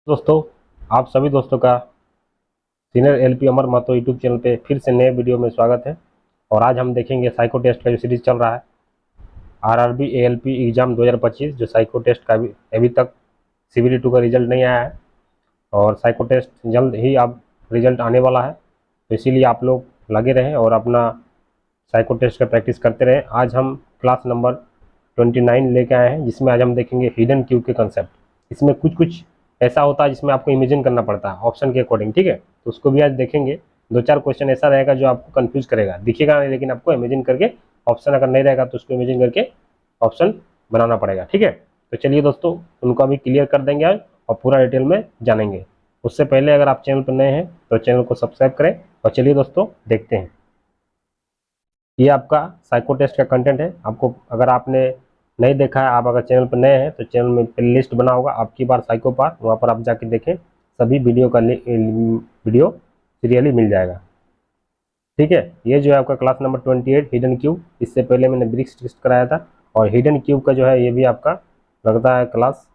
दोस्तों, आप सभी दोस्तों का सीनियर एलपी अमर महतो यूट्यूब चैनल पे फिर से नए वीडियो में स्वागत है। और आज हम देखेंगे साइको टेस्ट का जो सीरीज चल रहा है आरआरबी एएलपी एग्जाम 2025, जो साइको टेस्ट का अभी तक सीबीटी 2 का रिजल्ट नहीं आया है और साइको टेस्ट जल्द ही अब रिजल्ट आने वाला है। तो इसीलिए आप लोग लगे रहें और अपना साइको टेस्ट का प्रैक्टिस करते रहें। आज हम क्लास नंबर 29 लेके आए हैं, जिसमें आज हम देखेंगे हिडन क्यूब के कंसेप्ट। इसमें कुछ कुछ ऐसा होता है जिसमें आपको इमेजिन करना पड़ता है ऑप्शन के अकॉर्डिंग, ठीक है। तो उसको भी आज देखेंगे। दो चार क्वेश्चन ऐसा रहेगा जो आपको कंफ्यूज करेगा, दिखेगा नहीं, लेकिन आपको इमेजिन करके ऑप्शन अगर नहीं रहेगा तो उसको इमेजिन करके ऑप्शन बनाना पड़ेगा, ठीक है। तो चलिए दोस्तों, उनको भी क्लियर कर देंगे आज और पूरा डिटेल में जानेंगे। उससे पहले अगर आप चैनल पर नए हैं तो चैनल को सब्सक्राइब करें। और चलिए दोस्तों, देखते हैं। ये आपका साइको टेस्ट का कंटेंट है। आपको अगर आपने नहीं देखा है, आप अगर चैनल पर नए हैं तो चैनल में प्लेलिस्ट बना होगा आपकी बार साइको पार, वहाँ पर आप जाके देखें, सभी वीडियो का वीडियो सीरियली मिल जाएगा, ठीक है। ये जो है आपका क्लास नंबर 28 हिडन क्यूब। इससे पहले मैंने ब्रिक्स टेस्ट कराया था और हिडन क्यूब का जो है ये भी आपका लगता है क्लास,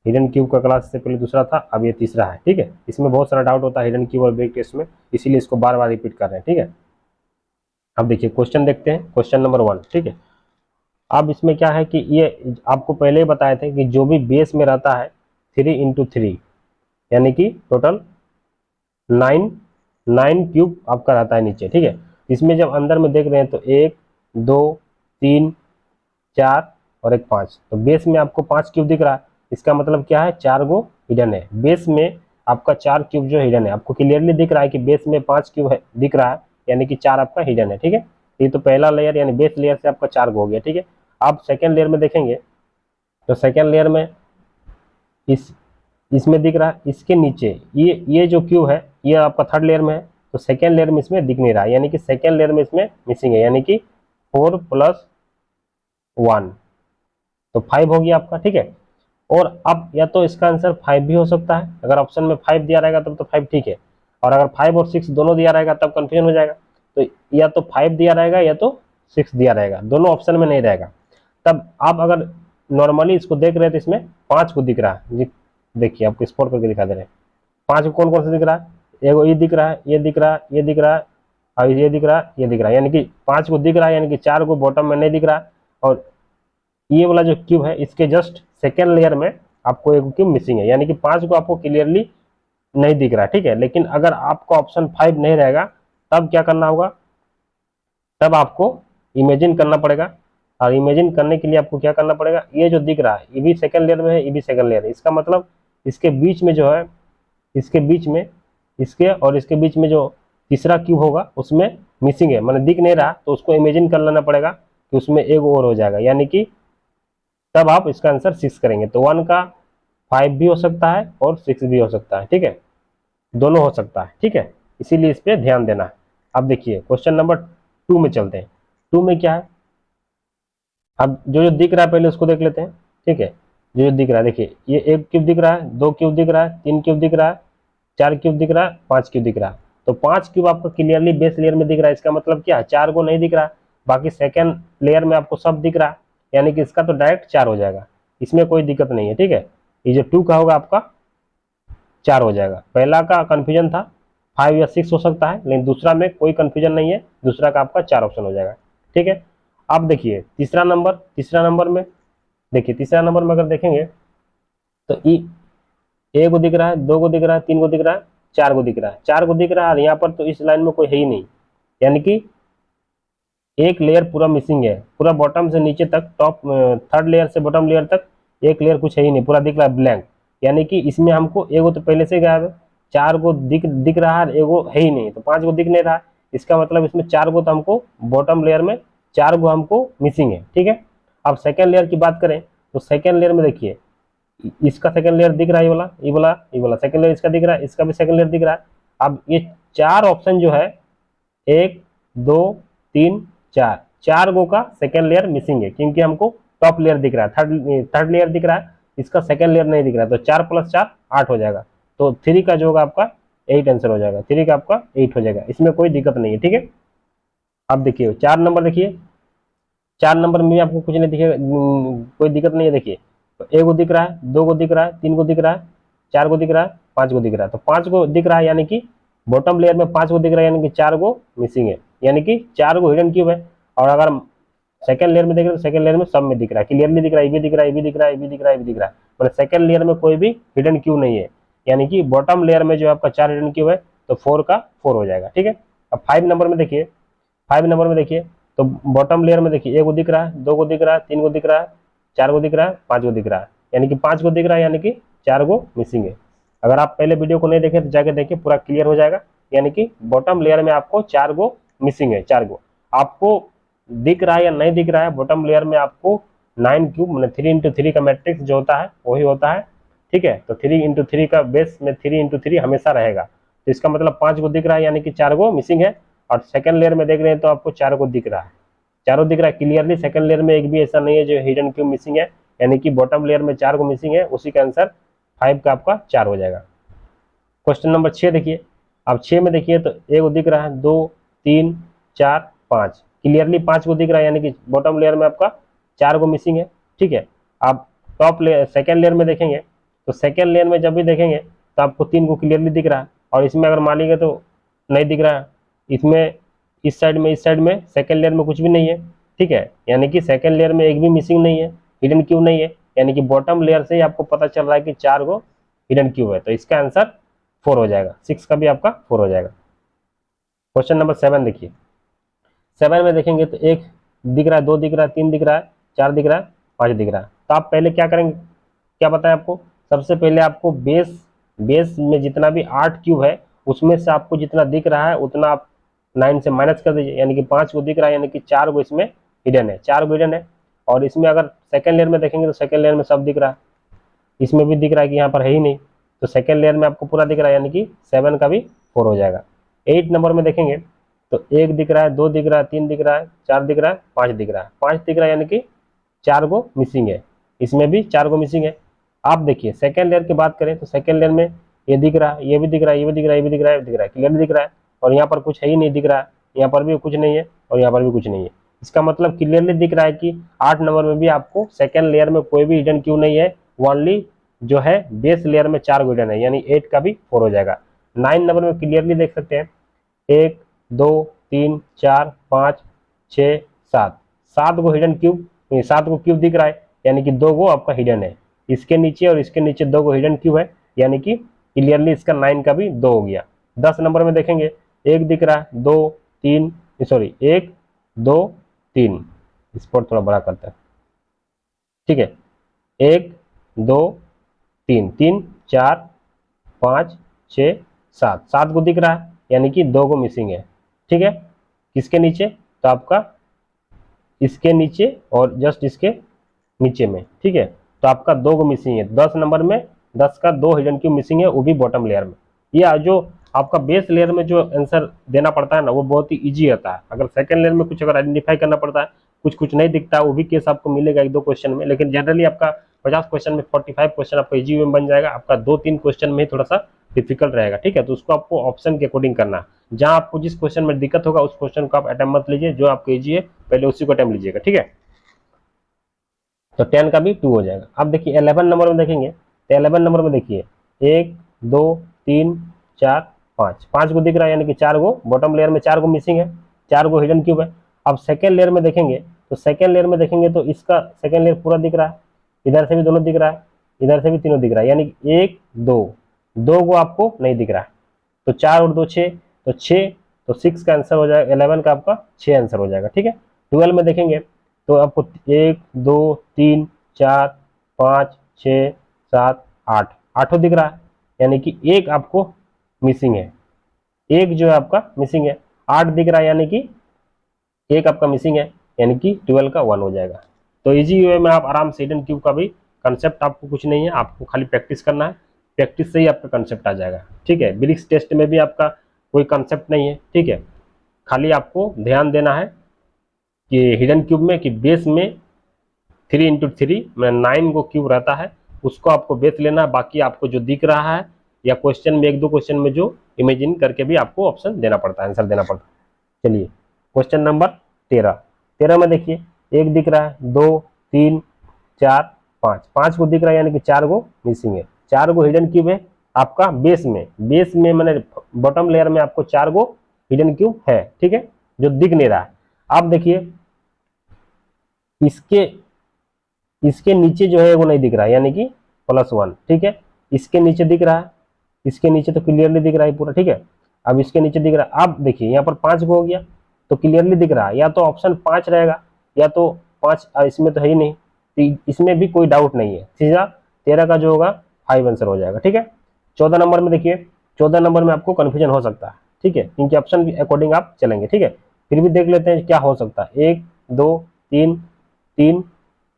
हिडन क्यूब का क्लास से पहले दूसरा था, अब ये तीसरा है, ठीक है। इसमें बहुत सारा डाउट होता है हिडन क्यूब और ब्रिक टेस्ट में, इसीलिए इसको बार बार रिपीट कर रहे हैं, ठीक है। अब देखिए क्वेश्चन देखते हैं, क्वेश्चन नंबर 1, ठीक है। अब इसमें क्या है कि ये आपको पहले ही बताए थे कि जो भी बेस में रहता है 3 × 3, यानी कि टोटल 9 क्यूब आपका रहता है नीचे, ठीक है। इसमें जब अंदर में देख रहे हैं तो 1 2 3 4 और एक 5, तो बेस में आपको 5 क्यूब दिख रहा है। इसका मतलब क्या है, 4 गो हिडन है बेस में। आपका 4 क्यूब जो हिडन है, आपको क्लियरली दिख रहा है कि बेस में 5 क्यूब है दिख रहा है, यानी कि 4 आपका हिडन है, ठीक है। ये तो पहला लेयर यानी बेस लेयर से आपका 4 गो हो गया, ठीक है। आप सेकेंड लेयर में देखेंगे तो सेकेंड लेयर में इस इसमें दिख रहा है, इसके नीचे ये जो क्यूब है ये आपका थर्ड लेयर में है, तो सेकेंड लेयर में इसमें दिख नहीं रहा, यानी कि सेकेंड लेयर में इसमें मिसिंग है, यानी कि 4 + 1 तो 5 हो गया आपका, ठीक है। और अब या तो इसका आंसर 5 भी हो सकता है, अगर ऑप्शन में 5 दिया रहेगा तब तो 5 ठीक है, और अगर 5 और 6 दोनों दिया रहेगा तब कंफ्यूजन हो जाएगा। तो या तो 5 दिया रहेगा या तो 6 दिया रहेगा, दोनों ऑप्शन में नहीं रहेगा। तब आप अगर नॉर्मली इसको देख रहे थे, इसमें 5 को दिख रहा है, देखिए आपको स्पॉट करके दिखा दे रहे हैं। 5 को कौन कौन सा दिख रहा है, एगो ये दिख रहा है, ये दिख रहा है, ये दिख रहा है, और ये दिख रहा है, ये दिख रहा है, यानी कि 5 को दिख रहा है, यानी कि 4 को बॉटम में नहीं दिख रहा है। और ये वाला जो क्यूब है इसके जस्ट सेकेंड लेयर में आपको एक क्यूब मिसिंग है, यानी कि 5 को आपको क्लियरली नहीं दिख रहा है, ठीक है। लेकिन अगर आपका ऑप्शन 5 नहीं रहेगा तब क्या करना होगा, तब आपको इमेजिन करना पड़ेगा। और इमेजिन करने के लिए आपको क्या करना पड़ेगा, ये जो दिख रहा है ये भी सेकेंड लेयर में है, ये भी सेकेंड लेयर है, इसका मतलब इसके बीच में जो है, इसके बीच में, इसके और इसके बीच में जो तीसरा क्यूब होगा उसमें मिसिंग है, मैंने दिख नहीं रहा, तो उसको इमेजिन कर लेना पड़ेगा कि उसमें एक और हो जाएगा, यानी कि तब आप इसका आंसर 6 करेंगे। तो 1 का 5 भी हो सकता है और 6 भी हो सकता है, ठीक है, दोनों हो सकता है, ठीक है। इसीलिए इस पर ध्यान देना है। अब देखिए क्वेश्चन नंबर 2 में चलते हैं। 2 में क्या है, अब जो जो दिख रहा है पहले उसको देख लेते हैं, ठीक है। जो जो दिख रहा है देखिए, ये 1 क्यूब दिख रहा है, 2 क्यूब दिख रहा है, 3 क्यूब दिख रहा है, 4 क्यूब दिख रहा है, 5 क्यूब दिख रहा है। तो 5 क्यूब आपका क्लियरली बेस लेयर में दिख रहा है, इसका मतलब क्या है, 4 को नहीं दिख रहा है, बाकी सेकेंड लेयर में आपको सब दिख रहा है, यानी कि इसका तो डायरेक्ट 4 हो जाएगा, इसमें कोई दिक्कत नहीं है, ठीक है। ये जो 2 का होगा आपका 4 हो जाएगा। पहला का कंफ्यूजन था 5 या 6 हो सकता है, लेकिन दूसरा में कोई कंफ्यूजन नहीं है, दूसरा का आपका 4 ऑप्शन हो जाएगा, ठीक है। अब देखिए तीसरा नंबर में देखिए, तीसरा नंबर में अगर देखेंगे तो ए को दिख रहा है, 2 को दिख रहा है, 3 को दिख रहा है, 4 को दिख रहा है, 4 को दिख रहा है, यहाँ पर तो इस लाइन में कोई है ही नहीं, यानी कि एक लेयर पूरा मिसिंग है, पूरा बॉटम से नीचे तक, टॉप थर्ड लेयर से बॉटम लेयर तक एक लेयर कुछ है ही नहीं, पूरा दिख रहा है ब्लैंक, यानी कि इसमें हमको एगो तो पहले से गायब है, 4 को दिख रहा है, एगो है ही नहीं, तो 5 को दिख नहीं रहा है, इसका मतलब इसमें 4 को तो हमको बॉटम लेयर में 4 को हमको मिसिंग है, ठीक है। अब सेकेंड लेयर की बात करें तो सेकेंड लेयर में देखिए, इसका सेकेंड लेयर दिख रहा है, ये वाला सेकेंड लेयर इसका दिख रहा है, इसका भी सेकेंड लेयर दिख रहा है। अब ये 4 ऑप्शन जो है, 1 2 3 4, 4 गो का सेकेंड लेयर मिसिंग है, क्योंकि हमको टॉप लेयर दिख रहा है, थर्ड लेयर दिख रहा है, इसका सेकेंड लेयर नहीं दिख रहा है, तो 4 + 4 8 हो जाएगा। तो 3 का जो होगा आपका 8 आंसर हो जाएगा, 3 का आपका 8 हो जाएगा, इसमें कोई दिक्कत नहीं है, ठीक है। अब देखिए 4 नंबर, देखिए 4 नंबर में आपको कुछ नहीं दिखेगा, कोई दिक्कत नहीं है। देखिए तो 1 को दिख रहा है, 2 को दिख रहा है, 3 को दिख रहा है, 4 गो दिख रहा है, 5 गो दिख रहा है, तो 5 गो दिख रहा है यानी कि बॉटम लेयर में 5 गो दिख रहा है, यानी कि 4 गो मिसिंग है, यानी कि 4 गो हिडन क्यूब है। और अगर सेकंड लेयर में देख रहे हो, सेकंड लेयर में सब में दिख रहा है, क्लियरली दिख रहा है, ये भी दिख रहा है, ये भी दिख रहा है, ये भी दिख रहा है, ये भी दिख रहा है, मतलब सेकंड लेयर में कोई भी हिडन क्यूब नहीं है, यानी कि बॉटम लेयर में जो आपका 4 हिडन क्यूब है तो 4 का 4 हो जाएगा। ठीक है, अब 5 नंबर में देखिए, 5 नंबर में देखिए तो बॉटम लेयर में देखिए 1 गो दिख रहा है, 2 गो दिख रहा है, 3 गो दिख रहा है, 4 गो दिख रहा है, 5 गो दिख रहा है, यानी कि 5 गो दिख रहा है, यानी कि 4 गो मिसिंग है। अगर आप पहले वीडियो को नहीं देखे तो जाके देखिए, पूरा क्लियर हो जाएगा। यानी कि बॉटम लेयर में आपको 4 गो मिसिंग है, 4 गो आपको दिख रहा है या नहीं दिख रहा है। बॉटम लेयर में आपको 9 क्यूब मतलब 3x3 का मैट्रिक्स जो होता है वही होता है। ठीक है, तो 3x3 का बेस में 3x3 हमेशा रहेगा, तो इसका मतलब 5 गो दिख रहा है, यानी कि 4 गो मिसिंग है। और सेकंड लेयर में देख रहे हैं तो आपको 4 गो दिख रहा है, चारों दिख रहा है क्लियरली। सेकंड लेयर में एक भी ऐसा नहीं है जो हिडन क्यूब मिसिंग है, यानी कि बॉटम लेयर में 4 गो मिसिंग है, उसी का आंसर 5 का आपका 4 हो जाएगा। क्वेश्चन नंबर 6 देखिए, अब 6 में देखिए तो 1 गो दिख रहा है, 2 3 4 5, क्लियरली 5 गो दिख रहा है, यानी कि बॉटम लेयर में आपका 4 गो मिसिंग है। ठीक है, आप टॉप लेयर सेकेंड लेयर में देखेंगे तो सेकेंड लेयर में जब भी देखेंगे तो आपको 3 गो क्लियरली दिख रहा है, और इसमें अगर मान लीजिए तो नहीं दिख रहा है, इसमें इस साइड में सेकेंड लेयर में कुछ भी नहीं है। ठीक है, यानी कि सेकेंड लेयर में एक भी मिसिंग नहीं है, हिडन क्यूब नहीं है, यानी कि बॉटम लेयर से ही आपको पता चल रहा है कि 4 गो हिडन क्यूब है, तो इसका आंसर 4 हो जाएगा, 6 का भी आपका 4 हो जाएगा। क्वेश्चन नंबर 7 देखिए, 7 में देखेंगे तो 1 दिख रहा है, 2 दिख रहा है, 3 दिख रहा है, 4 दिख रहा है, 5 दिख रहा है। तो आप पहले क्या करेंगे, क्या बताएं आपको, सबसे पहले आपको बेस में जितना भी 8 क्यूब है उसमें से आपको जितना दिख रहा है उतना आप 9 से माइनस कर दीजिए, यानी कि 5 को दिख रहा है, यानी कि 4 गो इसमें हिडन है, 4 गो हिडन है। और इसमें अगर सेकेंड लेयर में देखेंगे तो सेकेंड लेयर में सब दिख रहा है, इसमें भी दिख रहा है कि यहाँ पर है ही नहीं, तो सेकेंड लेयर में आपको पूरा दिख रहा है, यानी कि 7 का भी 4 हो जाएगा। 8 नंबर में देखेंगे तो 1 दिख रहा है, 2 दिख रहा है, 3 दिख रहा है, 4 दिख रहा है, 5 दिख रहा है, 5 दिख रहा है, यानी कि 4 गो मिसिंग है, इसमें भी 4 गो मिसिंग है। आप देखिए सेकेंड लेयर की बात करें तो सेकेंड लेयर में ये दिख रहा है, ये भी दिख रहा है, ये भी दिख रहा है, ये भी दिख रहा है, दिख रहा है, क्लियरली दिख रहा है, और यहाँ पर कुछ है ही नहीं दिख रहा है, यहाँ पर भी कुछ नहीं है और यहाँ पर भी कुछ नहीं है। इसका मतलब क्लियरली दिख रहा है कि 8 नंबर में भी आपको सेकेंड लेयर में कोई भी हिडन क्यू नहीं है, ओनली जो है बेस लेयर में 4 गो हिडन है, यानी 8 का भी 4 हो जाएगा। 9 नंबर में क्लियरली देख सकते हैं 1 2 3 4 5 6 7, 7 गो हिडन क्यूब, 7 गो क्यूब दिख रहा है, यानी कि 2 गो आपका हिडन है, इसके नीचे और इसके नीचे 2 गो हिडन क्यूब है, यानी कि क्लियरली इसका 9 का भी 2 हो गया। 10 नंबर में देखेंगे 1 दिख रहा है, 2 3 सॉरी 1 2 3, स्पॉट थोड़ा बड़ा करता है। ठीक है, 1 2 3 3 4 5 6 7, 7 को दिख रहा है, यानी कि 2 को मिसिंग है। ठीक है, किसके नीचे, तो आपका इसके नीचे और जस्ट इसके नीचे में। ठीक है, तो आपका 2 को मिसिंग है। 10 नंबर में 10 का 2 हिडन क्यूब मिसिंग है, वो भी बॉटम लेयर में। या जो आपका बेस लेयर में जो आंसर देना पड़ता है ना वो बहुत ही इजी रहता है। अगर सेकंड लेयर में कुछ अगर आइडेंटिफाई करना पड़ता है, कुछ नहीं दिखता है, वो भी केस आपको मिलेगा 1-2 क्वेश्चन में, लेकिन जनरली आपका 50 क्वेश्चन में 45 क्वेश्चन आपका इजी में बन जाएगा। आपका 2-3 क्वेश्चन में थोड़ा सा डिफिकल्ट रहेगा। ठीक है, तो उसको आपको ऑप्शन के अकॉर्डिंग करना है, जहां आपको जिस क्वेश्चन में दिक्कत होगा उस क्वेश्चन को आप अटेम्प्ट मत लीजिए, जो आपको इजी है पहले उसी को अटेम्प्ट लीजिएगा। ठीक है, तो 10 का भी 2 हो जाएगा। अब देखिए 11 नंबर में देखेंगे तो 11 नंबर में देखिए 1 2 3 4 5, 5 को दिख रहा है, यानी कि 4 गो बॉटम लेयर में 4 गो मिसिंग है, 4 गो हिडन क्यूब है। अब सेकेंड लेयर में देखेंगे तो सेकेंड लेयर में देखेंगे तो इसका सेकेंड लेयर पूरा दिख रहा है, इधर से भी दोनों दिख रहा है, इधर से भी तीनों दिख रहा है, यानी कि 1 2 गो आपको नहीं दिख रहा है, तो 4 और 2 6, तो 6, तो 6 का आंसर हो जाएगा, 11 का आपका 6 आंसर हो जाएगा। ठीक है, 12 में देखेंगे तो आपको 1 2 3 4 5 6 7 8, 8 दिख रहा है, यानी कि 1 आपको मिसिंग है, 1 जो है आपका मिसिंग है। 8 दिख रहा है, यानी कि 1 आपका मिसिंग है, यानी कि 12 का 1 हो जाएगा। तो इजी वे में आप आराम से हिडन क्यूब का भी कंसेप्ट आपको कुछ नहीं है, आपको खाली प्रैक्टिस करना है, प्रैक्टिस से ही आपका कंसेप्ट आ जाएगा। ठीक है, ब्रिक्स टेस्ट में भी आपका कोई कंसेप्ट नहीं है। ठीक है, खाली आपको ध्यान देना है कि हिडन क्यूब में कि बेस में 3x3 में 9 गो क्यूब रहता है, उसको आपको बेस लेना है, बाकी आपको जो दिख रहा है या क्वेश्चन में 1-2 क्वेश्चन में जो इमेजिन करके भी आपको ऑप्शन देना पड़ता है, आंसर देना पड़ता है। चलिए क्वेश्चन नंबर 13 में देखिए 1 दिख रहा है, 2 3 4 5, 5 को दिख रहा है, यानी कि 4 गो मिसिंग है, 4 गो हिडन क्यूब है आपका बेस में मैंने बॉटम लेयर में आपको 4 गो हिडन क्यूब है, ठीक है, जो दिख नहीं रहा है। आप देखिए इसके इसके नीचे जो है वो नहीं दिख रहा है, यानी कि +1, ठीक है। इसके नीचे दिख रहा है, इसके नीचे तो क्लियरली दिख रहा है पूरा, ठीक है। अब इसके नीचे दिख रहा है, अब देखिए यहाँ पर 5 गो हो गया तो क्लियरली दिख रहा है, या तो ऑप्शन 5 रहेगा या तो 5, इसमें तो है ही नहीं, तो इसमें भी कोई डाउट नहीं है, सीधा 13 का जो होगा 5 आंसर हो जाएगा, ठीक है। 14 नंबर में देखिए, 14 नंबर में आपको कंफ्यूजन हो सकता है, ठीक है, क्योंकि ऑप्शन के अकॉर्डिंग आप चलेंगे, ठीक है। फिर भी देख लेते हैं क्या हो सकता है। 1 2 3 3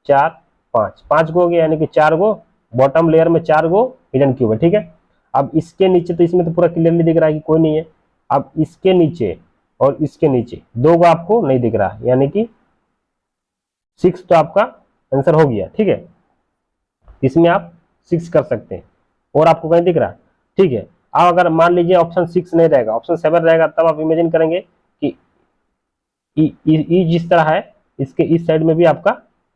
4 5, 5 गो हो गया, यानी कि 4 गो बॉटम लेयर में 4 गो हिडन क्यूब है, ठीक है। अब इसके नीचे तो इसमें तो पूरा क्लियरली दिख रहा है कि कोई नहीं है। अब इसके नीचे और इसके नीचे 2 गो आपको नहीं दिख रहा है, यानी कि 6 तो आपका आंसर हो गया, ठीक है। इसमें आप 6 कर सकते हैं और आपको कहीं दिख रहा है, ठीक है। अब अगर मान लीजिए ऑप्शन 6 नहीं रहेगा, ऑप्शन 7 रहेगा, तब आप इमेजिन करेंगे कि ई जिस तरह है इसके इस साइड में भी आपका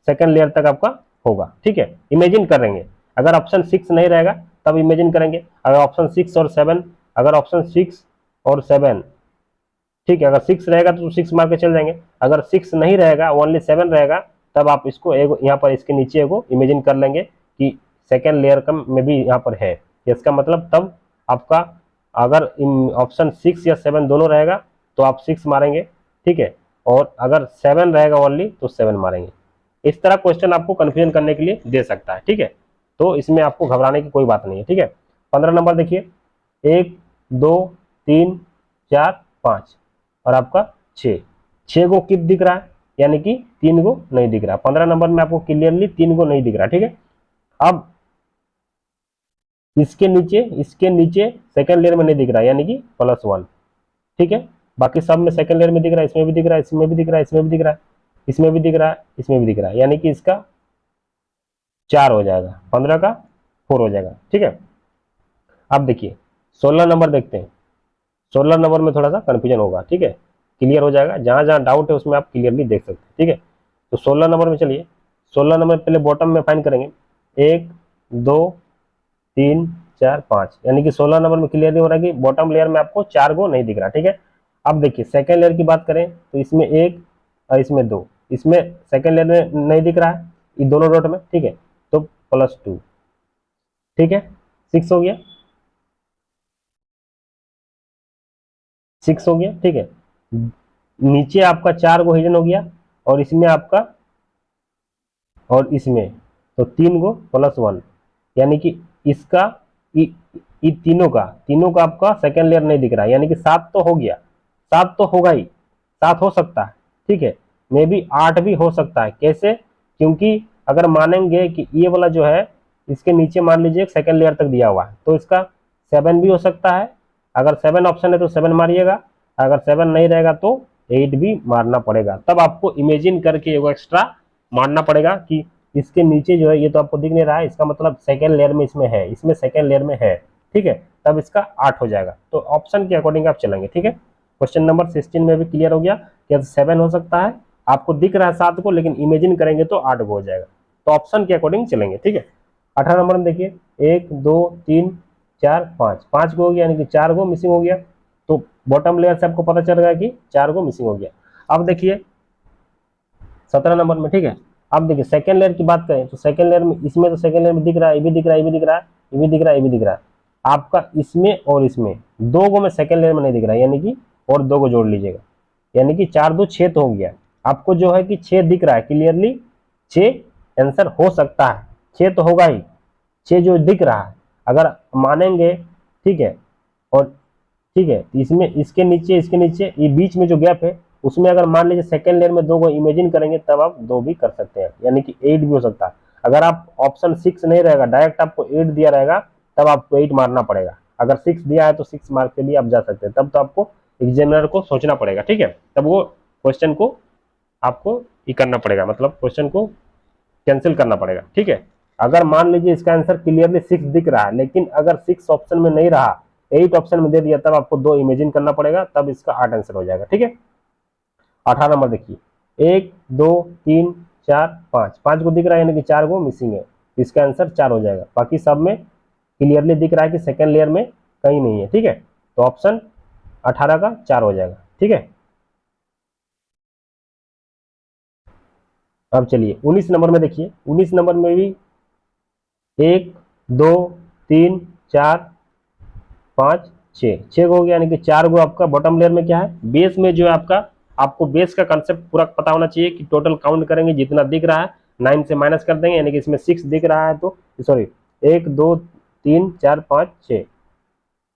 सेकंड लेयर तक आपका होगा, ठीक है। इमेजिन करेंगे, अगर ऑप्शन 6 नहीं रहेगा तब इमेजिन करेंगे। अगर ऑप्शन 6 और 7, अगर ऑप्शन 6 और 7, ठीक है, अगर 6 रहेगा तो 6 मार के चल जाएंगे। अगर 6 नहीं रहेगा, ओनली 7 रहेगा, तब आप इसको एक यहाँ पर इसके नीचे एगो इमेजिन कर लेंगे कि सेकेंड लेयर का में भी यहाँ पर है। इसका मतलब तब आपका अगर ऑप्शन 6 या 7 दोनों रहेगा तो आप 6 मारेंगे, ठीक है, और अगर 7 रहेगा ओनली तो 7 मारेंगे। इस तरह क्वेश्चन आपको कंफ्यूजन करने के लिए दे सकता है, ठीक है। तो इसमें आपको घबराने की कोई बात नहीं है, ठीक है। 15 नंबर देखिए, 1 2 3 4 5 और आपका 6 गो किप दिख रहा है, यानी कि 3 गो नहीं दिख रहा। 15 नंबर में आपको क्लियरली 3 गो नहीं दिख रहा, ठीक है। अब इसके नीचे सेकंड लेयर में नहीं दिख रहा, यानी कि +1, ठीक है। बाकी सब में सेकंड लेयर में दिख रहा है, इसमें भी दिख रहा है, इसमें भी दिख रहा है, इसमें भी दिख रहा है, इसमें भी दिख रहा है, इसमें भी दिख रहा है, यानी कि इसका 4 हो जाएगा, 15 का 4 हो जाएगा, ठीक है। अब देखिए 16 नंबर देखते हैं। 16 नंबर में थोड़ा सा कंफ्यूजन होगा, ठीक है, क्लियर हो जाएगा। जहां जहां डाउट है उसमें आप क्लियरली देख सकते हैं, ठीक है। तो 16 नंबर में चलिए, 16 नंबर पहले बॉटम में फाइंड करेंगे, 1 2 3 4 5, यानी कि 16 नंबर में क्लियरली हो रहा है कि बॉटम लेयर में आपको 4 गो नहीं दिख रहा, ठीक है। अब देखिए सेकेंड लेयर की बात करें तो इसमें 1 और इसमें 2, इसमें सेकेंड लेयर में नहीं दिख रहा है, ये दोनों डॉट में, ठीक है, तो +2, ठीक है, 6 हो गया, 6 हो गया, ठीक है। नीचे आपका 4 गो हिडन हो गया और इसमें आपका और इसमें तो 3 गो +1, यानी कि इसका तीनों का आपका सेकेंड लेयर नहीं दिख रहा है, यानी कि 7 तो हो गया, 7 तो होगा ही, 7 हो सकता है, ठीक है। मे बी 8 भी हो सकता है, कैसे? क्योंकि अगर मानेंगे कि ये वाला जो है इसके नीचे मान लीजिए सेकेंड लेयर तक दिया हुआ है, तो इसका 7 भी हो सकता है। अगर 7 ऑप्शन है तो 7 मारिएगा, अगर 7 नहीं रहेगा तो 8 भी मारना पड़ेगा। तब आपको इमेजिन करके एगो एक्स्ट्रा मारना पड़ेगा कि इसके नीचे जो है ये तो आपको दिख नहीं रहा है, इसका मतलब सेकेंड लेयर में इसमें है, इसमें सेकेंड लेयर में है, ठीक है, तब इसका 8 हो जाएगा। तो ऑप्शन के अकॉर्डिंग आप चलेंगे, ठीक है। क्वेश्चन नंबर 16 में भी क्लियर हो गया कि 7 हो सकता है, आपको दिख रहा है 7 को, लेकिन इमेजिन करेंगे तो 8 को हो जाएगा। तो ऑप्शन के अकॉर्डिंग चलेंगे, ठीक है। 18 नंबर में देखिए, 1 2 3 4 5, 5 गो हो गया, यानी कि 4 गो मिसिंग हो गया। तो बॉटम लेयर से आपको पता चल रहा है कि 4 गो मिसिंग हो गया। अब देखिए 17 नंबर में, ठीक है। अब देखिए सेकेंड लेयर की बात करें तो सेकेंड लेयर में, इसमें तो सेकेंड लेयर में दिख रहा है, ये भी दिख रहा है, ये भी दिख रहा है, ये भी दिख रहा है, ये भी दिख रहा है। आपका इसमें और इसमें 2 गो में सेकेंड लेयर में नहीं दिख रहा है, यानी कि और 2 को जोड़ लीजिएगा, यानी कि 4 2 6 तो हो गया। आपको जो है कि 6 दिख रहा है क्लियरली, 6 आंसर हो सकता है, 6 तो होगा ही, 6 जो दिख रहा है अगर मानेंगे, ठीक है। और ठीक है, इसमें इसके नीचे ये बीच में जो गैप है उसमें अगर मान लीजिए सेकेंड लेयर में 2 को इमेजिन करेंगे तब आप 2 भी कर सकते हैं, यानी कि 8 भी हो सकता है। अगर आप ऑप्शन 6 नहीं रहेगा, डायरेक्ट आपको 8 दिया रहेगा, तब आपको 8 मारना पड़ेगा। अगर 6 दिया है तो 6 मार्क के लिए आप जा सकते हैं, तब तो आपको एग्जामिनर को सोचना पड़ेगा, ठीक है। तब वो क्वेश्चन को आपको ये करना पड़ेगा, मतलब क्वेश्चन को कैंसिल करना पड़ेगा, ठीक है। अगर मान लीजिए इसका आंसर क्लियरली 6 दिख रहा है, लेकिन अगर 6 ऑप्शन में नहीं रहा, 8 ऑप्शन में दे दिया, तब आपको 2 इमेजिन करना पड़ेगा, तब इसका 8 आंसर हो जाएगा, ठीक है। 18 नंबर देखिए, 1 2 3 4 5, 5 को दिख रहा है, यानी कि 4 को मिसिंग है, इसका आंसर 4 हो जाएगा। बाकी सब में क्लियरली दिख रहा है कि सेकेंड लेयर में कहीं नहीं है, ठीक है। तो ऑप्शन 18 का 4 हो जाएगा, ठीक है। अब चलिए 19 नंबर में देखिए, 19 नंबर में भी 1 2 3 4 5 6 गो हो गया, यानी कि 4 गो आपका बॉटम लेयर में क्या है, बेस में जो है आपका, आपको बेस का कंसेप्ट पूरा पता होना चाहिए कि टोटल काउंट करेंगे जितना दिख रहा है 9 से माइनस कर देंगे, यानी कि इसमें 6 दिख रहा है तो सॉरी 1 2 3 4 5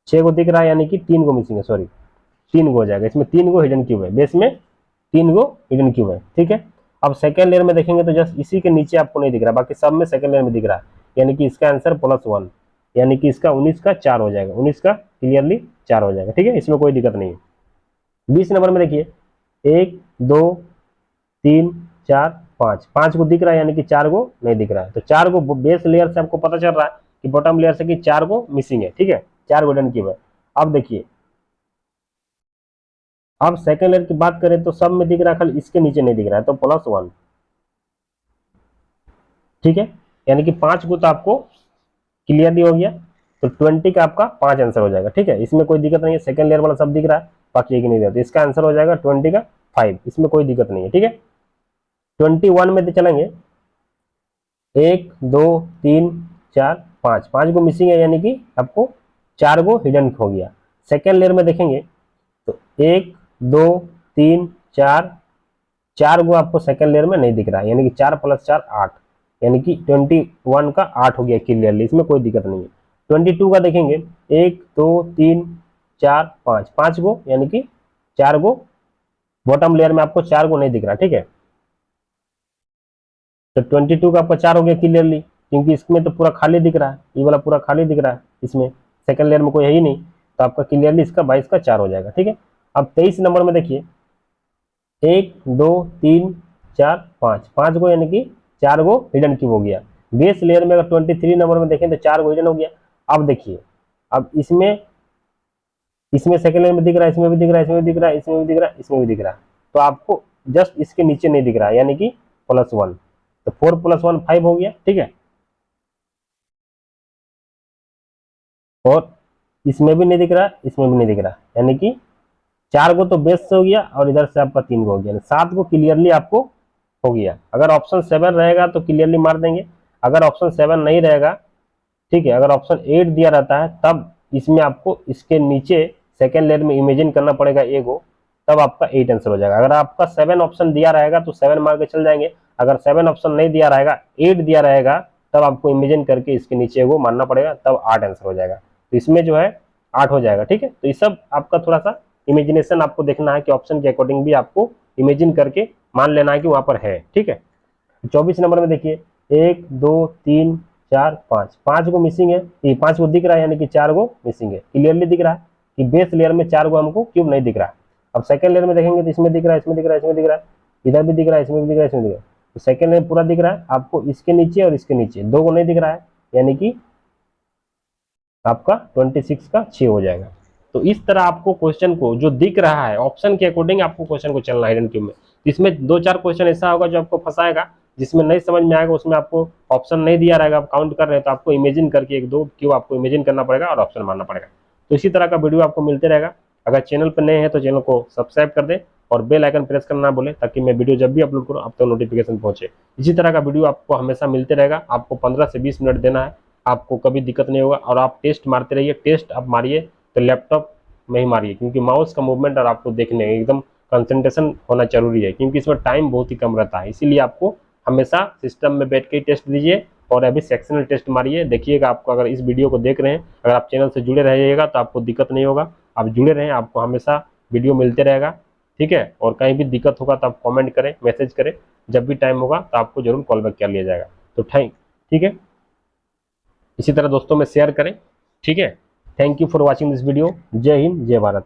6 गो दिख रहा है, यानी कि 3 गो मिसिंग है, सॉरी 3 गो हो जाएगा, इसमें 3 गो हिडन क्यूब है, बेस में 3 गो हिडन क्यूब है, ठीक है। अब सेकेंड लेयर में देखेंगे तो जस्ट इसी के नीचे आपको नहीं दिख रहा, बाकी सब में सेकेंड लेयर में दिख रहा है, यानी कि इसका आंसर +1, यानी कि इसका 19 का 4 हो जाएगा, 19 का क्लियरली 4 हो जाएगा, ठीक है, इसमें कोई दिक्कत नहीं है। 20 नंबर में देखिए 1 2 3 4 5 गो दिख रहा है, यानी कि 4 गो नहीं दिख रहा है, तो 4 गो बेस लेयर से आपको पता चल रहा है कि बॉटम लेयर से कि 4 गो मिसिंग है, ठीक है, 4 गो हिडन क्यूब है। अब देखिए, अब सेकेंड लेयर की बात करें तो सब में दिख रहा है, खाली इसके नीचे नहीं दिख रहा है, तो +1, ठीक है, यानी कि 5 गो तो आपको क्लियरली हो गया, तो 20 का आपका 5 आंसर हो जाएगा, ठीक है, इसमें कोई दिक्कत नहीं है, सेकंड लेयर वाला सब दिख रहा है, बाकी एक नहीं दिख रहा, तो इसका आंसर हो जाएगा 20 का 5, इसमें कोई दिक्कत नहीं है, ठीक है। 21 में तो चलेंगे 1 2 3 4 5 गो मिसिंग है, यानी कि आपको 4 गो हिडन हो गया। सेकेंड लेयर में देखेंगे तो 1 2 3 4 गो आपको सेकेंड लेयर में नहीं दिख रहा है, यानी कि 4 + 4 8, यानी कि 21 का 8 हो गया क्लियरली, इसमें कोई दिक्कत नहीं है। 22 का देखेंगे 1 2 3 4 5 गो, यानी कि 4 गो बॉटम लेयर में आपको 4 गो नहीं दिख रहा, ठीक है, तो 22 का आपका 4 हो गया क्लियरली, क्योंकि इसमें तो पूरा खाली दिख रहा है, ये वाला पूरा खाली दिख रहा है, इसमें सेकंड लेयर में कोई है ही नहीं, तो आपका क्लियरली इसका 22 का 4 हो जाएगा, ठीक है। अब 23 नंबर में देखिए 1 2 3 4 5 गो, यानी कि 4 गो हिडन क्यूब हो गया। बेस लेयर में अगर 23 नंबर में देखें तो 4 गो हिडन हो गया। अब देखिए, अब इसमें सेकंड लेयर में दिख रहा है, इसमें भी दिख रहा है, इसमें भी दिख रहा है, इसमें भी दिख रहा है, इसमें भी दिख रहा है, तो आपको जस्ट इसके नीचे नहीं दिख रहा है, यानी कि +1, तो 4 + 1 5 हो गया, ठीक है। और इसमें भी नहीं दिख रहा, इसमें भी नहीं दिख रहा, यानी कि 4 गो तो बेस से हो गया, और इधर से आपका 3 गो हो गया, 7 गो क्लियरली आपको हो गया। अगर ऑप्शन 7 रहेगा तो क्लियरली मार देंगे, अगर ऑप्शन 7 नहीं रहेगा, ठीक है, अगर ऑप्शन 8 दिया रहता है तब इसमें आपको इसके नीचे सेकेंड लेयर में इमेजिन करना पड़ेगा एगो, तब आपका 8 आंसर हो जाएगा। अगर आपका 7 ऑप्शन दिया रहेगा तो 7 मार के चल जाएंगे, अगर 7 ऑप्शन नहीं दिया रहेगा, 8 दिया रहेगा, तब आपको इमेजिन करके इसके नीचे एगो मानना पड़ेगा, तब 8 आंसर हो जाएगा, तो इसमें जो है 8 हो जाएगा, ठीक है। तो ये सब आपका थोड़ा सा इमेजिनेशन आपको देखना है कि ऑप्शन के अकॉर्डिंग भी आपको इमेजिन करके मान लेना है कि वहां पर है, ठीक है। 24 नंबर में देखिए 1 2 3 4 5 गो मिसिंग है, ये 5 गो दिख रहा है, यानी कि 4 गो मिसिंग है, क्लियरली दिख रहा है कि बेस लेयर में 4 गो हमको क्यूब नहीं दिख रहा है। अब सेकंड लेयर में देखेंगे तो इसमें दिख रहा है, इसमें दिख रहा है, इसमें दिख रहा है, इधर भी दिख रहा है, इसमें भी दिख रहा है, इसमें दिख रहा है, तो सेकंड लेयर पूरा दिख रहा है आपको, इसके नीचे और इसके नीचे 2 गो नहीं दिख रहा है, यानी कि आपका 26 का 6 हो जाएगा। तो इस तरह आपको क्वेश्चन को जो दिख रहा है ऑप्शन के अकॉर्डिंग आपको क्वेश्चन को चलना है हिडन क्यूब में। इसमें 2-4 क्वेश्चन ऐसा होगा जो आपको फंसाएगा, जिसमें नहीं समझ में आएगा, उसमें आपको ऑप्शन नहीं दिया रहेगा, आप काउंट कर रहे हैं तो आपको इमेजिन करके 1-2 क्यूब आपको इमेजिन करना पड़ेगा और ऑप्शन मारना पड़ेगा। तो इसी तरह का वीडियो आपको मिलते रहेगा। अगर चैनल पर नए हैं तो चैनल को सब्सक्राइब कर दे और बेल आइकन प्रेस करना बोले, ताकि मैं वीडियो जब भी अपलोड करूँ आप तक नोटिफिकेशन पहुंचे। इसी तरह का वीडियो आपको हमेशा मिलते रहेगा। आपको 15 से 20 मिनट देना है, आपको कभी दिक्कत नहीं होगा, और आप टेस्ट मारते रहिए। टेस्ट आप मारिए तो लैपटॉप में ही मारिए, क्योंकि माउस का मूवमेंट और आपको देखने एकदम कंसंट्रेशन होना जरूरी है, क्योंकि इसमें टाइम बहुत ही कम रहता है। इसीलिए आपको हमेशा सिस्टम में बैठ के टेस्ट दीजिए और अभी सेक्शनल टेस्ट मारिए। देखिएगा आपको, अगर इस वीडियो को देख रहे हैं, अगर आप चैनल से जुड़े रहिएगा तो आपको दिक्कत नहीं होगा। आप जुड़े रहें, आपको हमेशा वीडियो मिलते रहेगा, ठीक है। और कहीं भी दिक्कत होगा तो आप कमेंट करें, मैसेज करें, जब भी टाइम होगा तो आपको जरूर कॉल बैक कर लिया जाएगा। तो ठीक है, इसी तरह दोस्तों में शेयर करें, ठीक है। Thank you for watching this video. जय हिंद, जय भारत।